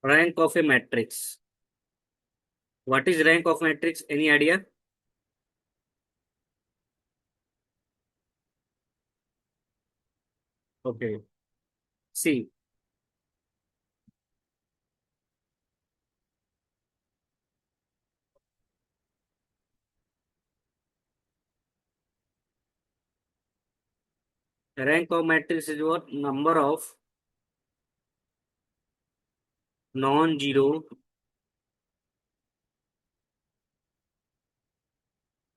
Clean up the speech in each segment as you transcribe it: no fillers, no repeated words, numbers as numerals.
Rank of a matrix. What is rank of matrix? Any idea? Okay. See, rank of matrix is what? Number of non-zero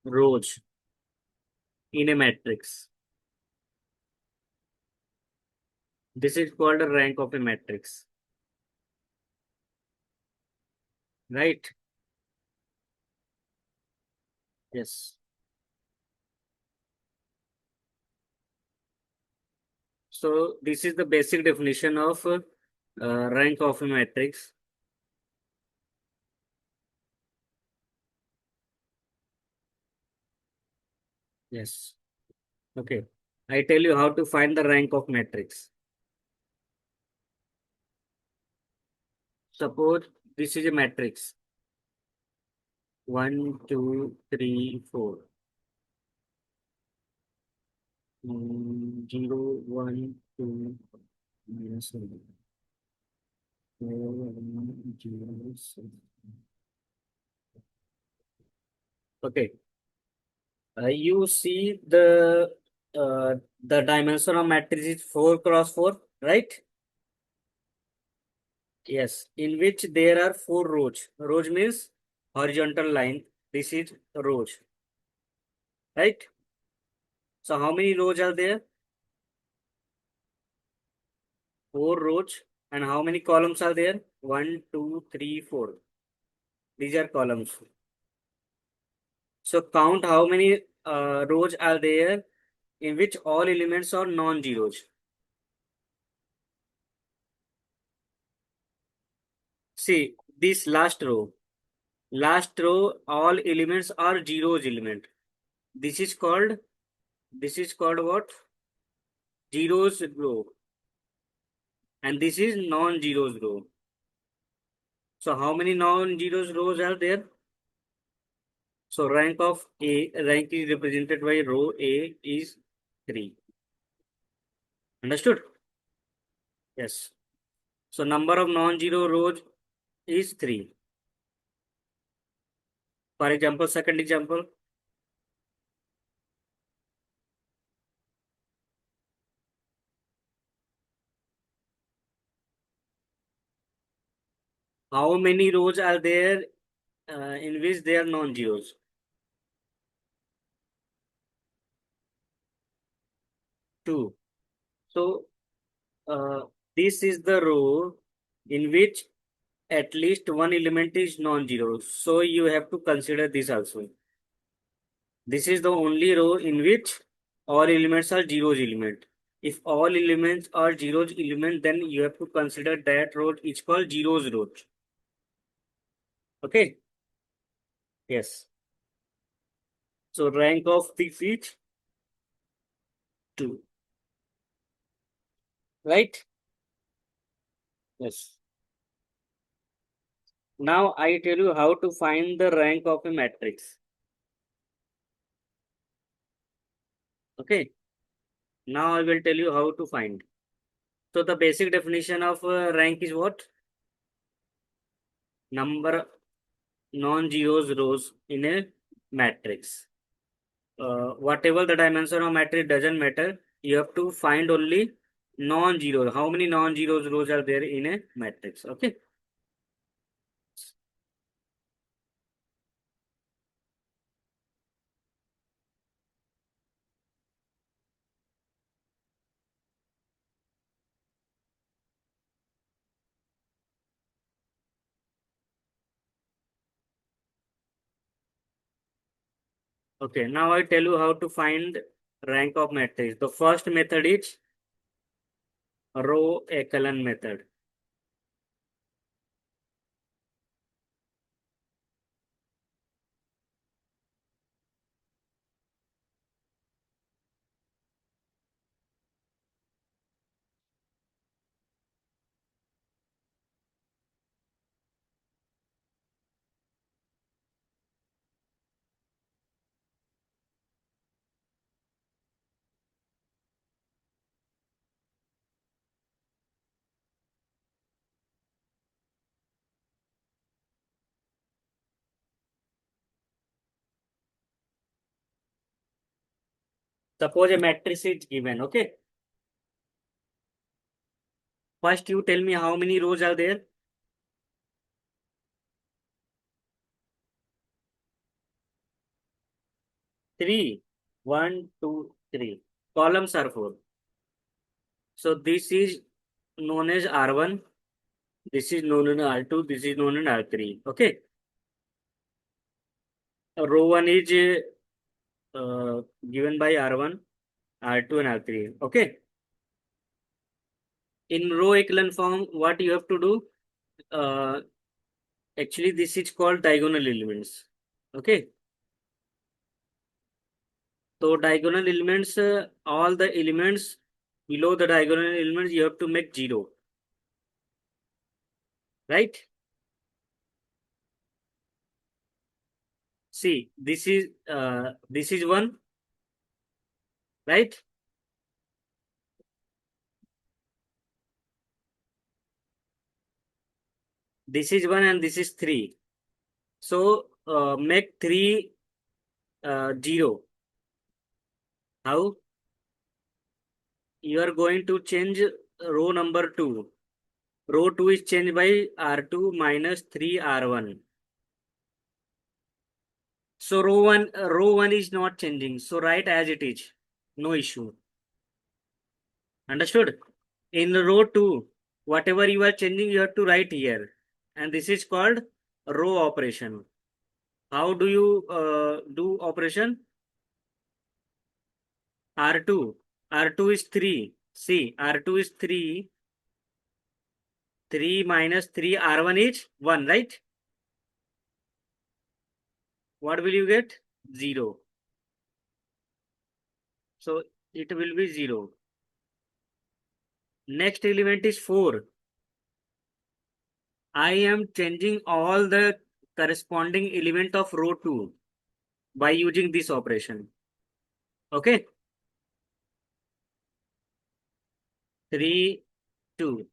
rows in a matrix. This is called a rank of a matrix, right? Yes. So this is the basic definition of rank of a matrix. Yes. Okay. I tell you how to find the rank of matrix. Suppose this is a matrix. One, two, three, four. 0, 1, 2, minus 1, 4, 1, 0, 6. Okay. You see the dimension of matrix is 4 cross 4, right? Yes. In which there are four rows. Rows means horizontal line. This is rows, right? So how many rows are there? Four rows. And how many columns are there? One, two, three, four. These are columns. So count how many rows are there in which all elements are non-zeros. See this last row, all elements are zeros element. This is called what? Zeros row, and this is non-zeros row. So how many non-zeros rows are there? So rank is represented by row A is 3. Understood? Yes. So number of non-zero rows is 3. For example, second example, how many rows are there in which they are non-zeros? 2. So uh, this is the row in which at least one element is non-zero. So you have to consider this also. This is the only row in which all elements are zeros element. If all elements are zeros element, then you have to consider that row is called zeros row. Okay. Yes. So rank of this is 2. Right? Yes. Now I tell you how to find the rank of a matrix. Okay. Now I will tell you how to find. So the basic definition of rank is what? Number non-zeros rows in a matrix. Whatever the dimension of matrix doesn't matter. You have to find only non-zero. How many non-zeros rows are there in a matrix? Okay. Okay. Now I tell you how to find rank of matrix. The first method is row echelon method. Suppose a matrix is given, okay? First, you tell me how many rows are there? Three. One, two, three. Columns are four. So this is known as R1. This is known as R2. This is known as R3. Okay. Row 1 is given by R1, R2, and R3. Okay. In row echelon form, what you have to do? Uh, Actually, this is called diagonal elements. Okay. So diagonal elements, all the elements below the diagonal elements, you have to make zero, right? See, this is one, right? This is one and this is three. So make three zero. How? You are going to change row number two. Row two is changed by R2 minus three R1. So row one is not changing. So write as it is. No issue. Understood? In row 2, whatever you are changing, you have to write here. And this is called row operation. How do you do operation? R2. R2 is 3. See, R2 is 3. 3 minus 3, R1 is 1, right? What will you get? 0. So it will be 0. Next element is 4. I am changing all the corresponding element of row 2 by using this operation. Okay? 3, 2.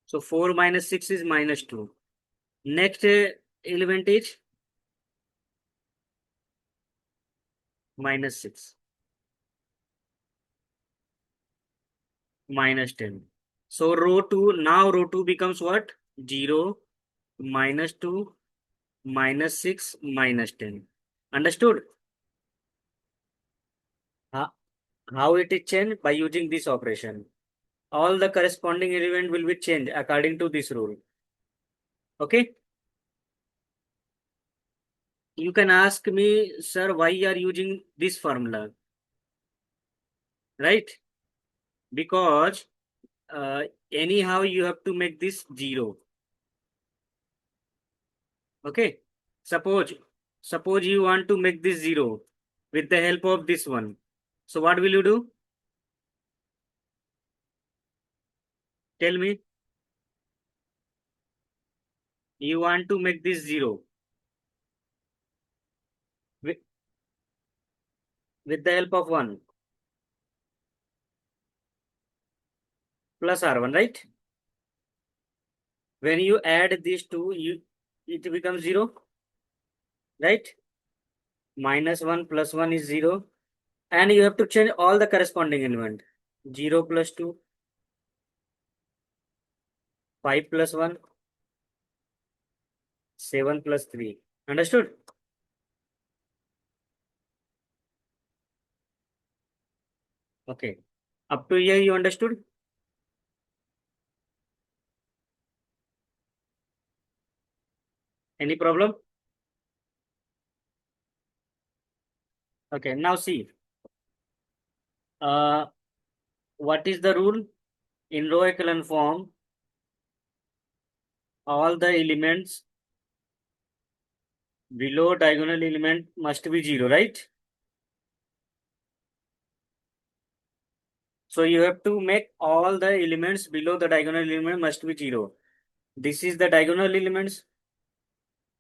So 4 minus 6 is minus 2. Next element is minus 6, minus 10. So row 2 becomes what? 0, minus 2, minus 6, minus 10. Understood? Ho- How it is changed? By using this operation. All the corresponding element will be changed according to this rule. Okay? You can ask me, sir, why you are using this formula? Right? Because uh, anyhow you have to make this 0. Okay. Suppose, suppose you want to make this 0 with the help of this one. So what will you do? Tell me. You want to make this 0 with, with the help of 1 plus R1, right? When you add these two, it becomes 0, right? Minus 1 plus 1 is 0. And you have to change all the corresponding element. 0 plus 2, 5 plus 1, 7 plus 3. Understood? Okay. Up to here you understood? Any problem? Okay, now see. Uh, what is the rule? In row echelon form, all the elements below diagonal element must be 0, right? So you have to make all the elements below the diagonal element must be 0. This is the diagonal elements.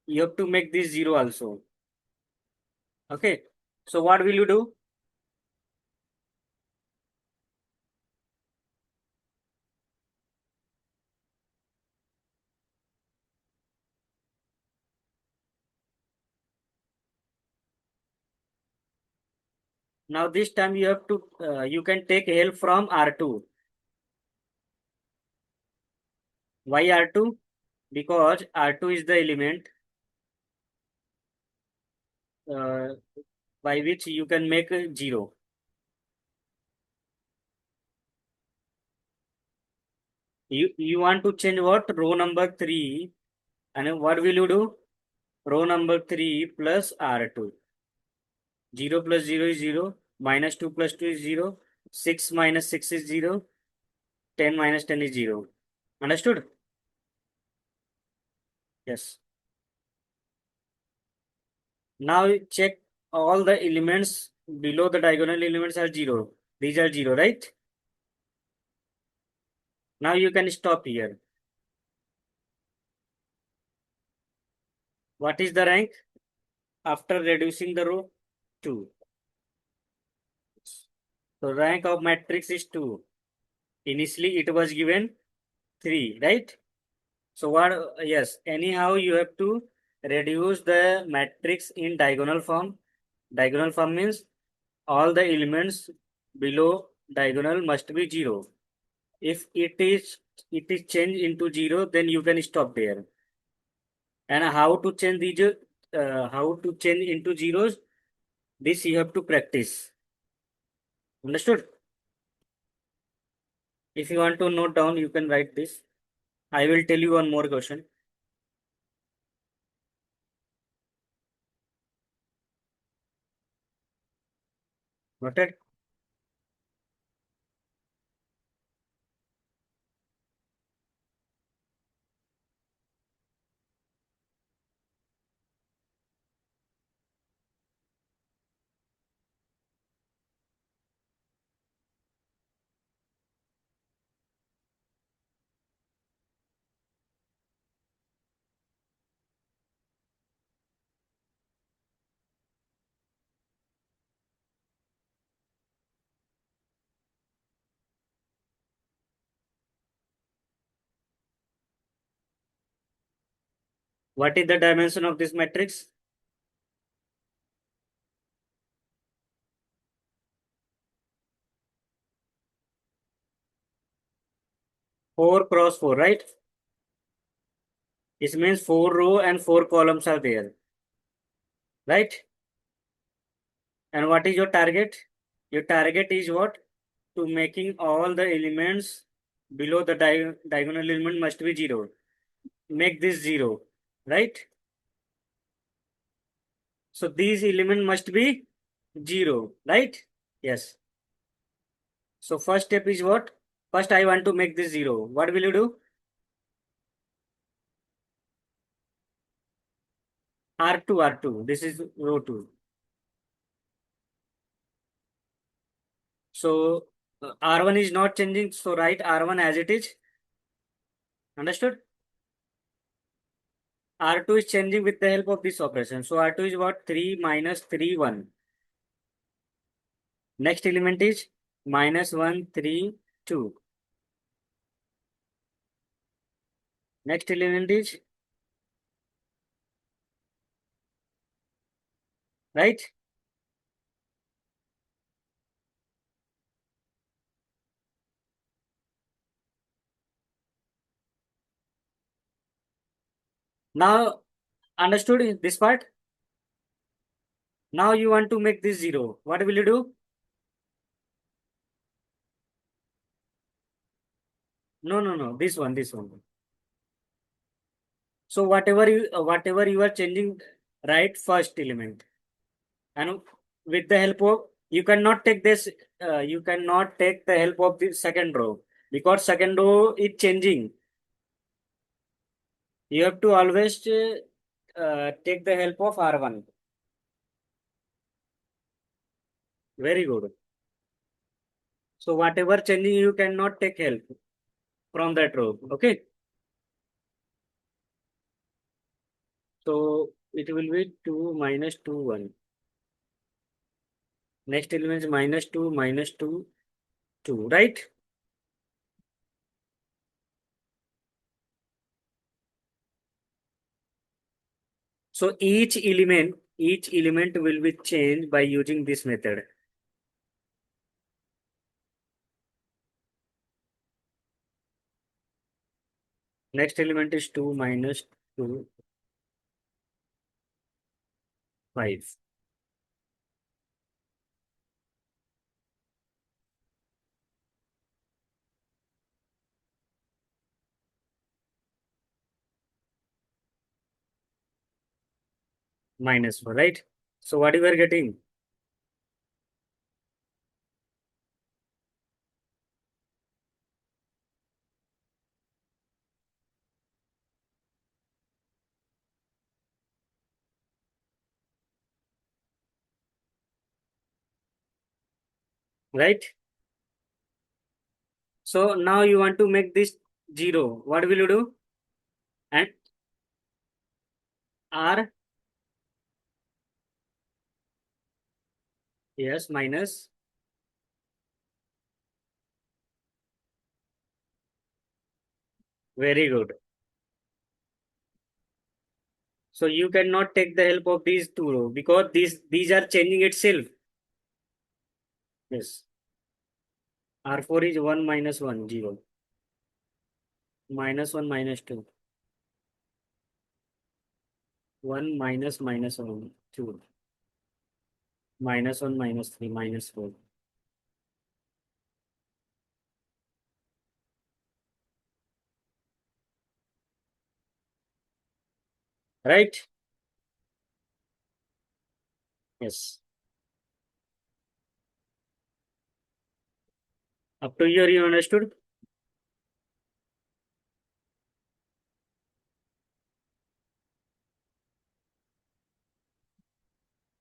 You have to make this 0 also. Okay. So what will you do? Now this time you have to, you can take help from R2. Why R2? Because R2 is the element uh, by which you can make a 0. You want to change what? Row number 3. And what will you do? Row number 3 plus R2. 0 plus 0 is 0. Minus 2 plus 2 is 0. 6 minus 6 is 0. 10 minus 10 is 0. Understood? Yes. Now check all the elements below the diagonal elements are 0. These are 0, right? Now you can stop here. What is the rank after reducing the row? 2. So rank of matrix is 2. Initially it was given 3, right? So what? Yes, anyhow you have to reduce the matrix in diagonal form. Diagonal form means all the elements below diagonal must be 0. If it is changed into 0, then you can stop there. And how to change these, how to change into zeros? This you have to practice. Understood? If you want to note down, you can write this. I will tell you one more question. Noted? What is the dimension of this matrix? 4 cross 4, right? It means 4 row and 4 columns are there, right? And what is your target? Your target is what? To making all the elements below the diagonal element must be 0. Make this 0, right? So these element must be 0, right? Yes. So first step is what? First I want to make this 0. What will you do? R2, R2. This is row 2. So R1 is not changing. So write R1 as it is. Understood? R2 is changing with the help of this operation. So R2 is what? 3 minus 3, 1. Next element is minus 1, 3, 2. Next element is, right? Now, understood this part? Now you want to make this 0. What will you do? No, no, no. This one, this one. So whatever you are changing, write first element. And with the help of, you cannot take this, you cannot take the help of the second row, because second row is changing. You have to always take the help of R1. Very good. So whatever changing, you cannot take help from that row. Okay. So it will be 2 minus 2, 1. Next element is minus 2, minus 2, 2, right? So each element will be changed by using this method. Next element is 2 minus 2, 5. Minus 4, right? So what you are getting? Right? So now you want to make this 0. What will you do? And R, yes, minus. Very good. So you cannot take the help of these two rows because these are changing itself. Yes. R4 is 1 minus 1, 0. Minus 1 minus 2. 1 minus minus 1, 2. Minus 1 minus 3, minus 4. Right? Yes. Up to here you understood?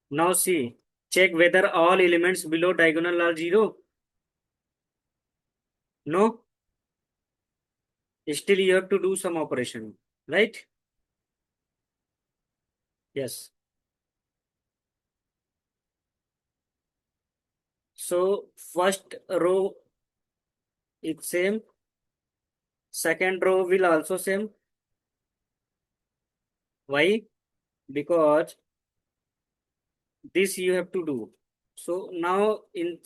Now see, check whether all elements below diagonal are 0. No? Still you have to do some operation. Right? Yes. So first row is same. Second row will also same. Why? Because this you have to do. So now in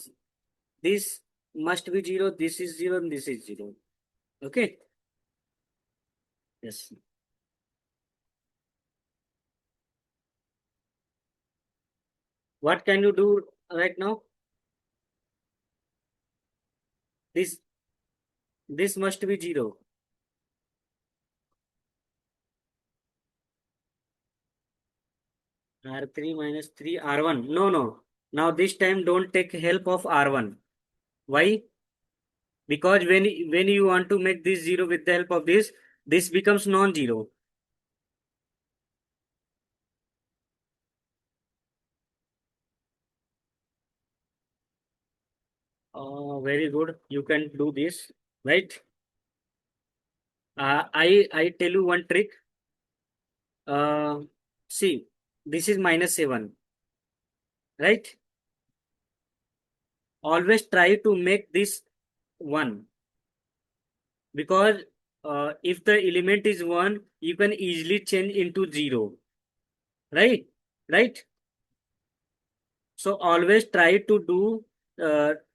this must be 0, this is 0, and this is 0. Okay? Yes. What can you do right now? This this must be 0. R3 minus 3, R1. No, no. Now this time don't take help of R1. Why? Because when you want to make this 0 with the help of this becomes non-zero. Very good. You can do this, right? I tell you one trick. Uh, See, this is minus 7, right? Always try to make this 1 because if the element is 1, you can easily change into 0, right? Right? So always try to do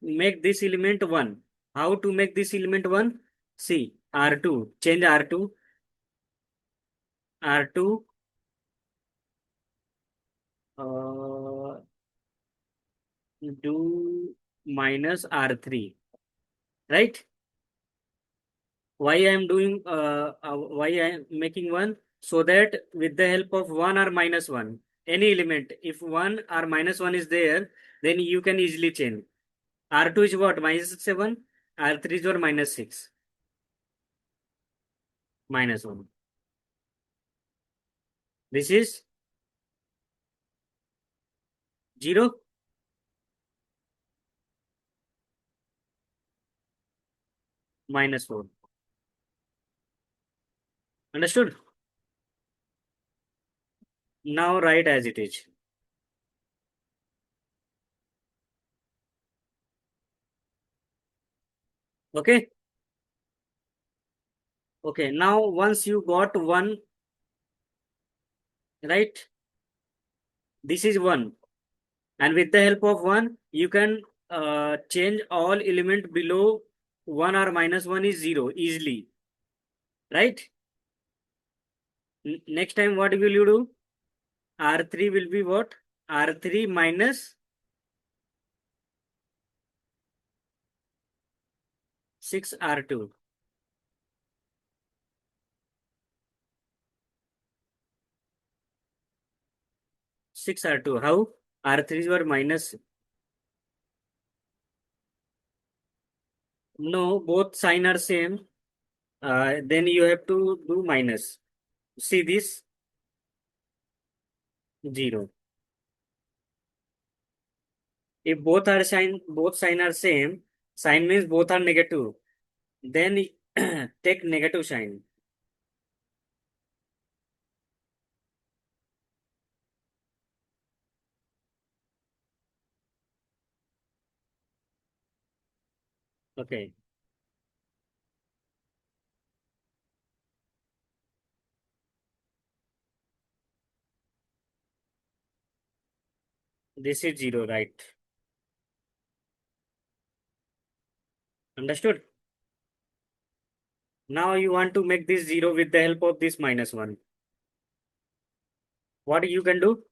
make this element 1. How to make this element 1? See, R2, change R2, R2, uh, do minus R3, right? Why I am doing why I am making 1? So that with the help of 1 or minus 1, any element, if 1 or minus 1 is there, then you can easily change. R2 is what? Minus 7. R3 is what? Minus 6. Minus 1. This is 0. Minus 4. Understood? Now write as it is. Okay? Okay. Now once you got 1, right? This is 1. And with the help of 1, you can change all element below 1 or minus 1 is 0 easily. Right? Next time, what will you do? R3 will be what? R3 minus 6R2. 6R2. How? R3 were minus. No, both sign are same. Then you have to do minus. See this? 0. If both sign are same, sign means both are negative. Then take negative sign. Okay. This is 0, right? Understood? Now you want to make this 0 with the help of this minus 1. What you can do?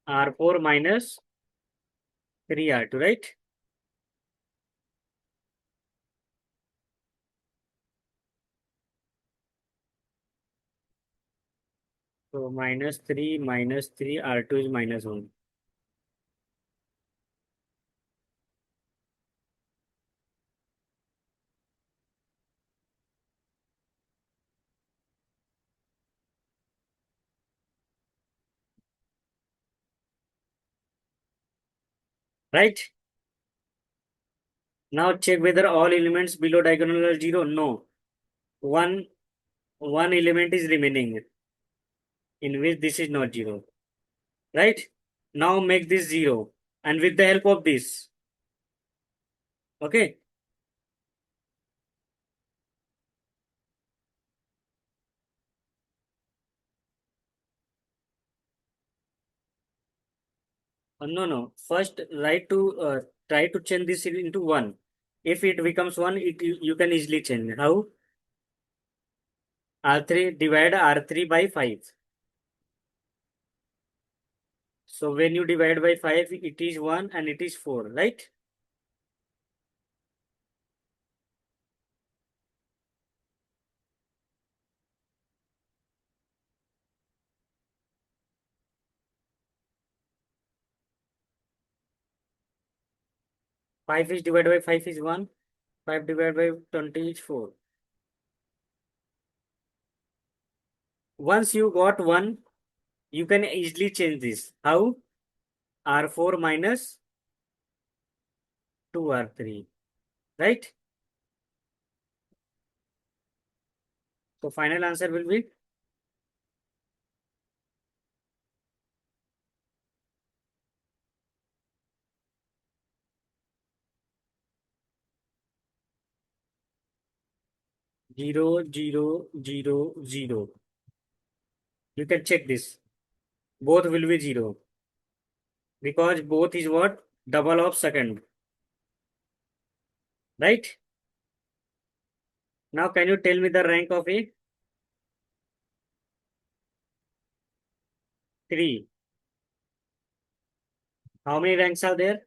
R4 minus 3R2, right? So minus 3 R2 is minus 1. Right? Now check whether all elements below diagonal are 0. No. One one element is remaining in which this is not 0. Right? Now make this 0. And with the help of this. Okay? No, no. First, try to change this into 1. If it becomes 1, you can easily change. How? R3 divide R3 by 5. So when you divide by 5, it is 1 and it is 4, right? 5 is divided by 5 is 1. 5 divided by 20 is 4. Once you got 1, you can easily change this. How? R4 minus 2R3, right? So final answer will be 0, 0, 0, 0. You can check this. Both will be 0 because both is what? Double of second, right? Now can you tell me the rank of A? 3. How many ranks are there?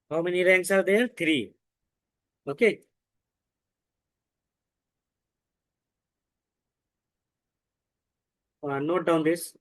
How many ranks are there? 3. Okay. Note down this.